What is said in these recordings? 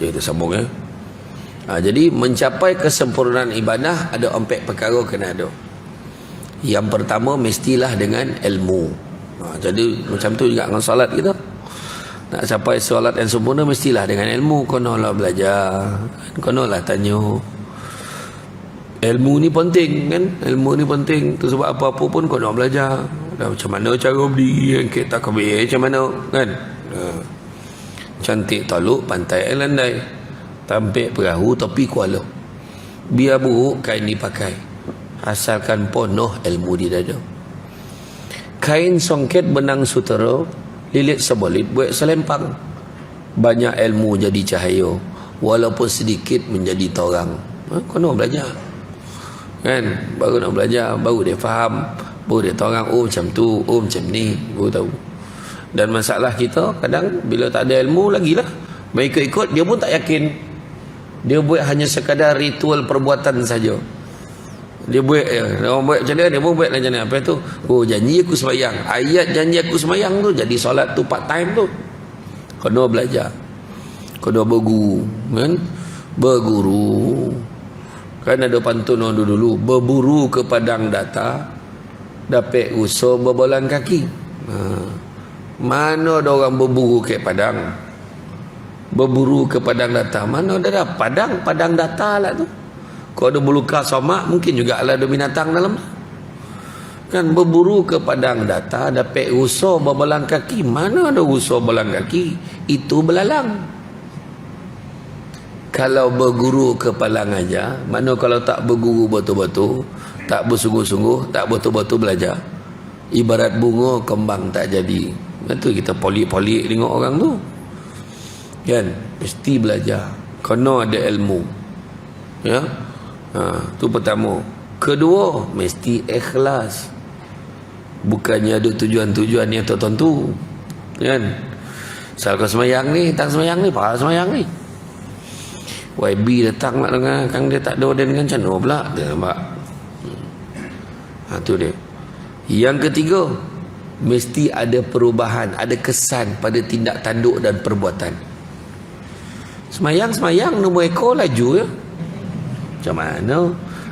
Okay, kita sambung ya. Jadi mencapai kesempurnaan ibadah ada 4 perkara kena ada. Yang pertama mestilah dengan ilmu. Jadi macam tu juga dengan solat kita. Nak capai solat yang sempurna mestilah dengan ilmu. Konolah belajar, konolah tanya. Ilmu ni penting kan? Ilmu ni penting. Tu sebab apa-apa pun kono belajar. Macam mana cara berdiri, angkat takbir macam mana kan? Cantik taluk pantai landai, tampik perahu topi kuala. Biar buruk kain dipakai, asalkan penuh ilmu di dada. Kain songket benang sutera, lilit sebelit buat selempang. Banyak ilmu jadi cahaya, walaupun sedikit menjadi torang. Kena belajar kan? Baru nak belajar, baru dia faham, baru dia torang. Oh macam tu, oh macam ni, baru tahu. Dan masalah kita kadang bila tak ada ilmu lagilah, mereka ikut dia pun tak yakin. Dia buat hanya sekadar ritual perbuatan saja. Dia buat orang buat macam mana, dia pun buat macam mana. Apa tu? Oh janji aku sembahyang. Ayat janji aku sembahyang tu jadi solat tu part time tu. Kena belajar, kena berguru kan? Berguru kan ada pantun dulu, berburu ke padang data, dapat usaha berbolan kaki. Mana ada orang berburu ke padang, berburu ke padang data? Mana ada padang data lah tu. Kalau ada belukar somak mungkin juga ada binatang dalam kan. Berburu ke padang data, dapat usaha berbolan kaki. Mana ada usaha berbolan kaki? Itu belalang. Kalau berguru ke palang aja, mana kalau tak berguru betul-betul, tak bersungguh-sungguh, tak betul-betul belajar, ibarat bunga kembang tak jadi. Itu kita polik-polik tengok orang tu kan. Mesti belajar, kena ada ilmu ya. Tu pertama. Kedua, mesti ikhlas. Bukannya ada tujuan-tujuan yang tertentu kan. Misal kau semayang ni, tak semayang ni, pahala semayang ni, YB datang nak dengar, kang dia tak ada dia dengan macam mana pula dia nampak. Tu dia. Yang ketiga, mesti ada perubahan, ada kesan pada tindak tanduk dan perbuatan. Semayang nombor ekor laju ya. Macam mana?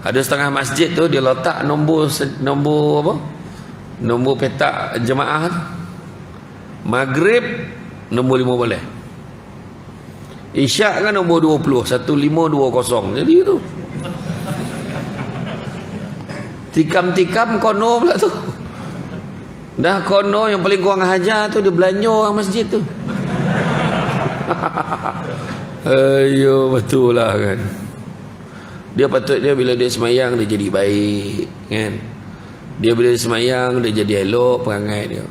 Ada setengah masjid tu dia letak nombor apa? Nombor petak jemaah. Maghrib nombor 5 boleh. Isyak kan nombor 20, 1520. Jadi tu tikam-tikam kono pula tu. Dah kono yang paling kurang hajar tu dia belanja orang masjid tu. Ayo betul lah kan. Dia patutnya bila dia semayang dia jadi baik kan. Dia bila dia semayang dia jadi elok perangai dia,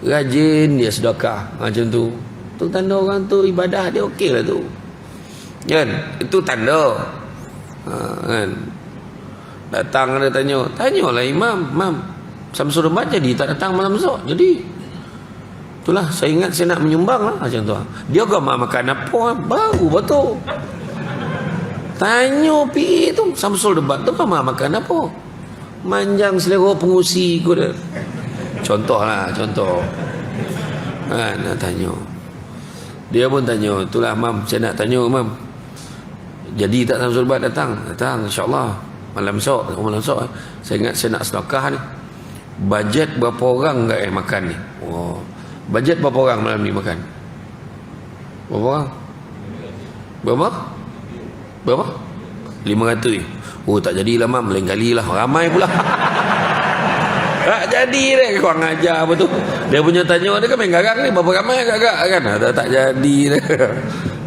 rajin dia sedekah macam tu. Tu tanda orang tu ibadah dia okey lah tu kan. Itu tanda kan. Datang dia tanyalah imam Samsul Debat jadi tak datang malam esok. Jadi itulah saya ingat saya nak menyumbang lah macam tu. Dia agama makan apa baru betul. Tanya pi tu Samsul Debat tu agama makan apa, manjang selera pengusi kot dia. Contoh kan, nak tanya. Dia pun tanya, itulah mam, saya nak tanya mam, jadi tak Samsul Debat datang insyaAllah malam esok. Saya ingat saya nak sedekah ni. Bajet berapa orang enggak makan ni? Oh, bajet berapa orang malam ni makan? Berapa orang? Berapa? 500. Oh tak jadilah mam, lain kali lah, ramai pula. Tak jadi deh, kurang ajar apa tu. Dia punya tanya dia kan main garang ni, berapa ramai agak-agak kan. Tak jadi deh.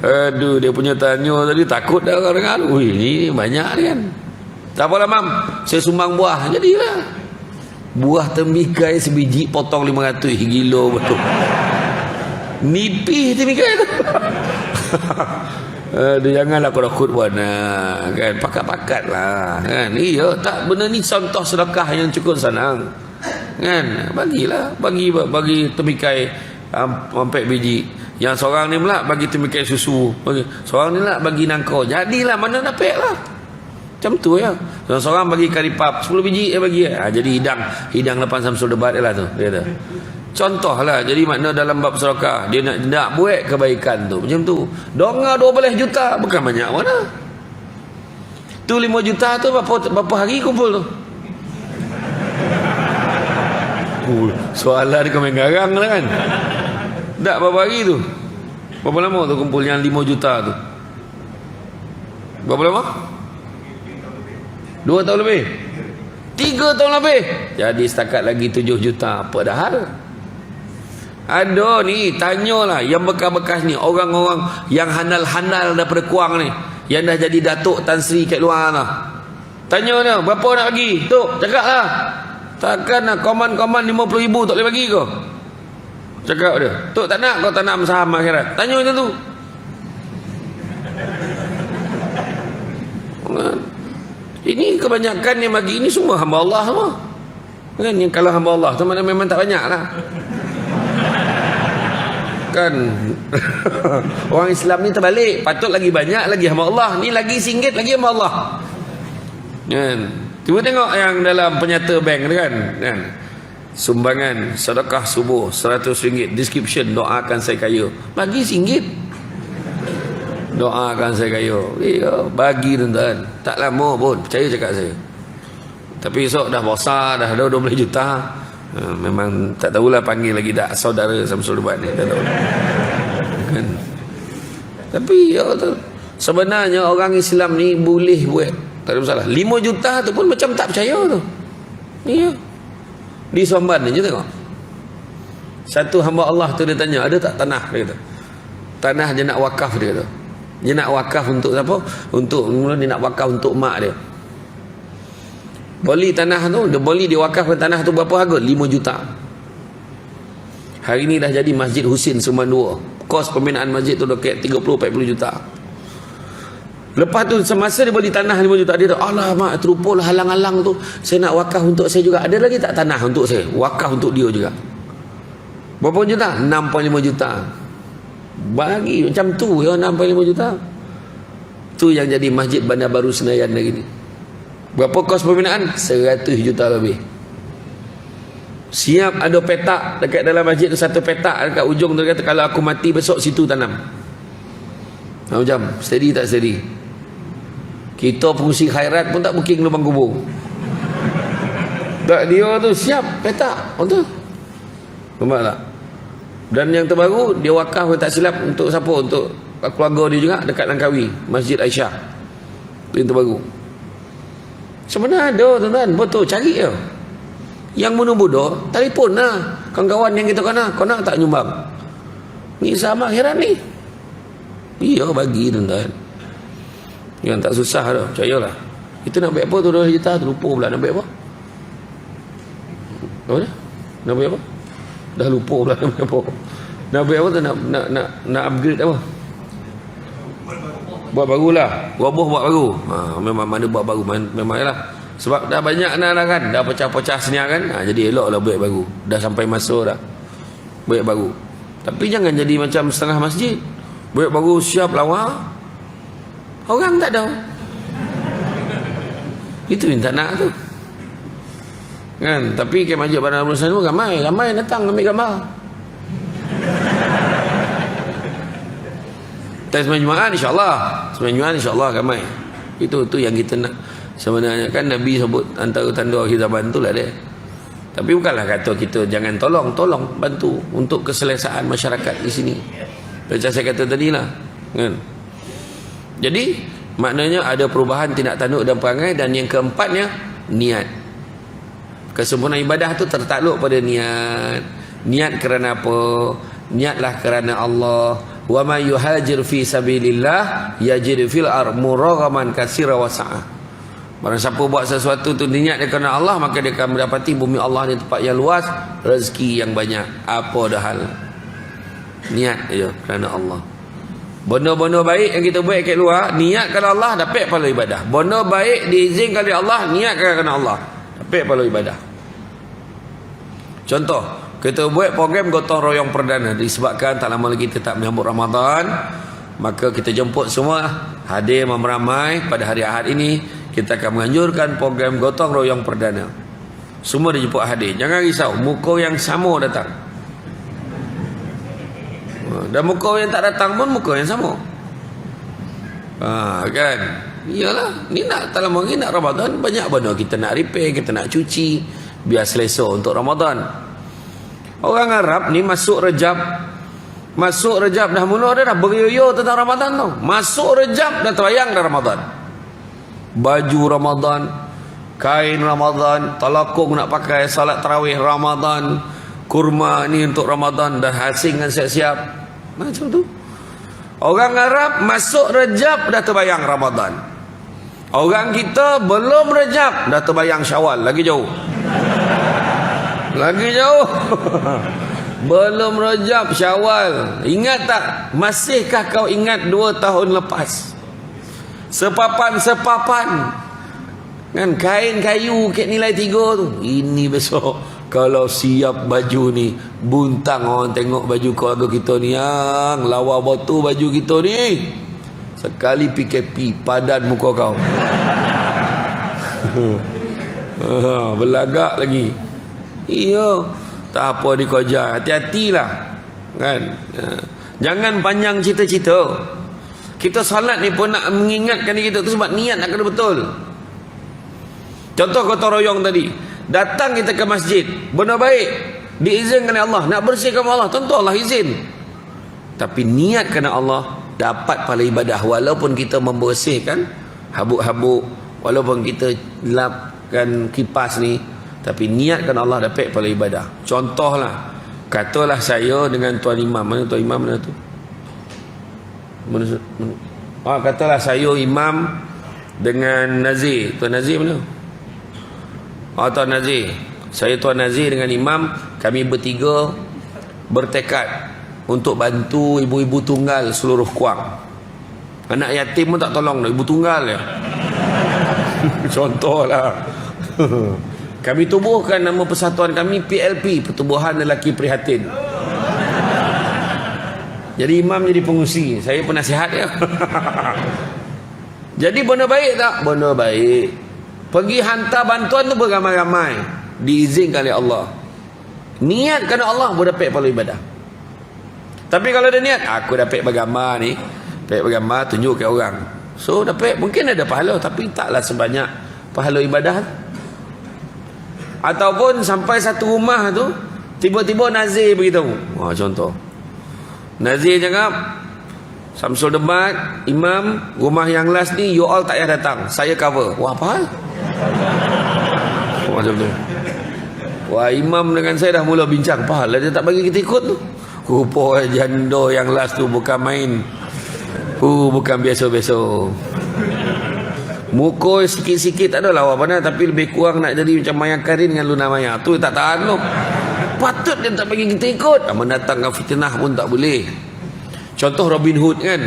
Aduh, dia punya tanya tadi takut dah orang dengar. Ui, ni banyak ni kan. Tak apalah mam, saya sumbang buah. Jadilah. Buah tembikai sebiji potong 500. Gila betul. Nipih tembikai tu. Dia janganlah kau rakut warna kan, pakat-pakat lah kan. Iya tak, benda ni contoh sedekah yang cukup senang kan. Bagi temikai sampai biji. Yang seorang ni pula bagi temikai susu, seorang ni lah bagi nangka. Jadilah mana dapat lah macam tu ya. Seorang bagi karipap 10 biji bagi jadi hidang 8 Samsul Debat lah tu dia tu. Contohlah, jadi makna dalam bab sedekah, dia nak buat kebaikan tu macam tu. Donga 12 juta bukan banyak mana. Tu 5 juta tu berapa hari kumpul tu? Soalan kau main garang lah kan. Tak berapa hari tu? Berapa lama tu kumpul yang 5 juta tu? Berapa lama? 2 tahun lebih? 3 tahun lebih? Jadi setakat lagi 7 juta. Apa dah hal? Ada ni, tanyalah yang bekas-bekas ni, orang-orang yang handal-handal daripada Kuang ni, yang dah jadi Datuk Tan Sri kat luar lah. Tanya dia, berapa nak bagi? Tok, cakap lah. Takkan nak koman-koman 50,000 tak boleh bagi kau? Cakap dia, Tok tak nak kau tanam saham akhirat. Tanya macam tu. Ini kebanyakan yang bagi ini semua hamba Allah semua. Kan yang kalau hamba Allah tu mana memang tak banyak lah. Kan orang Islam ni terbalik, patut lagi banyak lagi hamba Allah, ni lagi RM1 lagi hamba Allah. Kan? Cuba tengok yang dalam penyata bank tu kan. Sumbangan sedekah subuh RM100, description doakan saya kaya. Bagi RM1. Doakan saya kaya. Bagi tuan-tuan. Tak lama pun, percaya cakap saya. Tapi esok dah besar, dah ada 12 juta. Memang tak tahulah panggil lagi tak saudara Samsul Debat ni, tak tahu kan. Tapi ya, sebenarnya orang Islam ni boleh buat, tak ada masalah. 5 juta tu pun macam tak percaya tu. Ya, di Somban ni je tengok, satu hamba Allah tu dia tanya, ada tak tanah, dia kata tanah dia nak wakaf, dia kata dia nak wakaf untuk siapa? Untuk mula dia nak wakaf untuk mak dia. Beli tanah tu, dia beli, dia wakafkan tanah tu berapa harga? 5 juta. Hari ni dah jadi Masjid Husin Suman 2. Kos pembinaan masjid tu dekat 30-40 juta. Lepas tu semasa dia beli tanah 5 juta, dia tu, alamak terupul halang-halang tu, saya nak wakaf untuk saya juga. Ada lagi tak tanah untuk saya? Wakaf untuk dia juga. Berapa juta? 6.5 juta. Bagi macam tu ya, 6.5 juta. Tu yang jadi Masjid Bandar Baru Senayan lagi ni. Berapa kos pembinaan? 100 juta lebih. Siap ada petak dekat dalam masjid tu, satu petak dekat ujung tu, kata kalau aku mati besok situ tanam. Macam steady tak steady? Kita fungsi khairat pun tak booking lubang kubur. Tak, dia tu siap petak untuk. Nampak tak? Dan yang terbaru dia wakaf tak silap untuk siapa? Untuk keluarga dia juga dekat Langkawi, Masjid Aisyah. Itu yang terbaru. Sebenarnya ada tuan-tuan, betul, cari je. Yang muda-muda, telefon lah kawan-kawan yang kita kenal, kau nak tak nyumbang? Ni sama akhirat ni. Iya bagi tuan-tuan. Yang tak susah dah, percayalah. Kita nak buat apa tu 2 juta, terlupa pula nak buat apa. Apa dia? Nak buat apa? Dah lupa pula nak buat apa. Nak buat apa tu, nak upgrade apa? Buat barulah, buah buat baru. Memang mana buat baru, memang lah. Sebab dah banyak dah kan, dah pecah-pecah seniak kan. Jadi eloklah buat baru. Dah sampai masa dah buat baru. Tapi jangan jadi macam setengah masjid. Buat baru siap lawa, orang tak ada. Itu yang tak nak tu. Kan, tapi ke Masjid Bandar Baru Senayan ramai datang ambil gambar. Dan sembahyang Jumaat insya-Allah. Sembahyang Jumaat insya-Allah ramai. Itu yang kita nak. Sebenarnya kan Nabi sebut antara tanda akhir zaman itulah dia. Tapi bukanlah kata kita jangan tolong bantu untuk keselesaan masyarakat di sini. Macam saya kata tadilah, kan. Jadi maknanya ada perubahan tindak tanduk dan perangai, dan yang keempatnya niat. Kesempurnaan ibadah tu tertakluk pada niat. Niat kerana apa? Niatlah kerana Allah. Wa may yuhajir fi sabilillah yajid fil ardh muraghaman katsira wa sa'ah. Barang siapa buat sesuatu tu niat dia kerana Allah, maka dia akan mendapati bumi Allah ni tempat yang luas, rezeki yang banyak. Apa dah hal? Niat je kerana Allah. Benda-benda baik yang kita buat kat luar, niat kerana Allah, dapat pahala ibadah. Benda baik diizinkan oleh Allah, niat kerana Allah, dapat pahala ibadah. Contoh, kita buat program gotong royong perdana disebabkan tak lama lagi kita tak menyambut Ramadan, maka kita jemput semua hadir meramai pada hari Ahad ini. Kita akan menganjurkan program gotong royong perdana. Semua dijemput hadir. Jangan risau, muka yang sama datang. Dan muka yang tak datang pun muka yang sama. Kan? Iyalah, ni nak dalam hari nak Ramadan, banyak benda kita nak repair, kita nak cuci biar selesa untuk Ramadan. Orang Arab ni masuk Rejab dah mula dia dah beryoyo tentang Ramadan tu. Masuk Rejab dah terbayang dah Ramadan. Baju Ramadan, kain Ramadan, talakung nak pakai, salat tarawih Ramadan, kurma ni untuk Ramadan, dah asing kan siap-siap. Macam tu. Orang Arab masuk Rejab dah terbayang Ramadan. Orang kita belum Rejab dah terbayang Syawal, lagi jauh. Lagi jauh. Belum Rejab, Syawal. Ingat tak? Masihkah kau ingat 2 tahun lepas? Sepapan kan, kain kayu kat nilai 3 tu. Ini besok kalau siap baju ni, buntang orang tengok baju keluarga kita ni, yang lawa batu baju kita ni. Sekali PKP padan muka kau. Belagak lagi. Iya, tak apa dikojar. Hati-hatilah. Kan? Jangan panjang cita-cita. Kita salat ni pun nak mengingatkan diri kita tu sebab niat nak kena betul. Contoh gotong royong tadi. Datang kita ke masjid, benda baik, diizinkan oleh Allah, nak bersihkan Allah, tentu Allah izin. Tapi niat kerana Allah, dapat pahala ibadah. Walaupun kita membersihkan habuk-habuk, walaupun kita lapkan kipas ni, tapi niatkan Allah dapat pahala ibadah. Contohlah, katalah saya dengan Tuan Imam. Mana Tuan Imam mana tu? Katalah saya Imam dengan Nazir. Tuan Nazir mana? Tuan Nazir. Saya Tuan Nazir dengan Imam, kami bertiga bertekad untuk bantu ibu-ibu tunggal seluruh Kuang. Anak yatim pun tak tolong dah, ibu tunggal ya. Contohlah. Kami tubuhkan nama persatuan kami PLP, Pertubuhan Lelaki Prihatin. Jadi Imam jadi pengusi, saya penasihat ya. Jadi benda baik tak? Benda baik. Pergi hantar bantuan tu beramai-ramai, diizinkan oleh Allah. Niat kerana Allah boleh dapat pahala ibadah. Tapi kalau dia niat, aku dapat bergambar ni, dapat bergambar tunjuk ke orang, so dapat, mungkin ada pahala, tapi taklah sebanyak pahala ibadah. Ataupun sampai satu rumah tu, tiba-tiba Nazir beritahu. Contoh Nazir cakap, Samsul Debat, Imam, rumah yang last ni you all tak payah datang, saya cover. Wah, apa hal? Macam tu. Wah, Imam dengan saya dah mula bincang, apa hal dia tak bagi kita ikut tu? Rupa janda yang last tu bukan main. Bukan biasa-biasa. Muka sikit-sikit tak adalah apa nak, tapi lebih kurang nak jadi macam Maya Karin dengan Luna Maya. Tu tak tahan tu. Patut dia tak bagi kita ikut. Mendatangkan fitnah pun tak boleh. Contoh Robin Hood kan.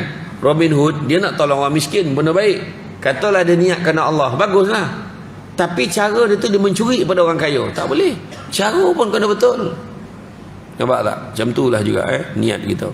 Robin Hood dia nak tolong orang miskin, benda baik. Katalah dia niat kerana Allah, baguslah. Tapi cara dia tu dia mencuri pada orang kaya, tak boleh. Cara pun kena betul. Nampak tak? Macam itulah juga niat kita.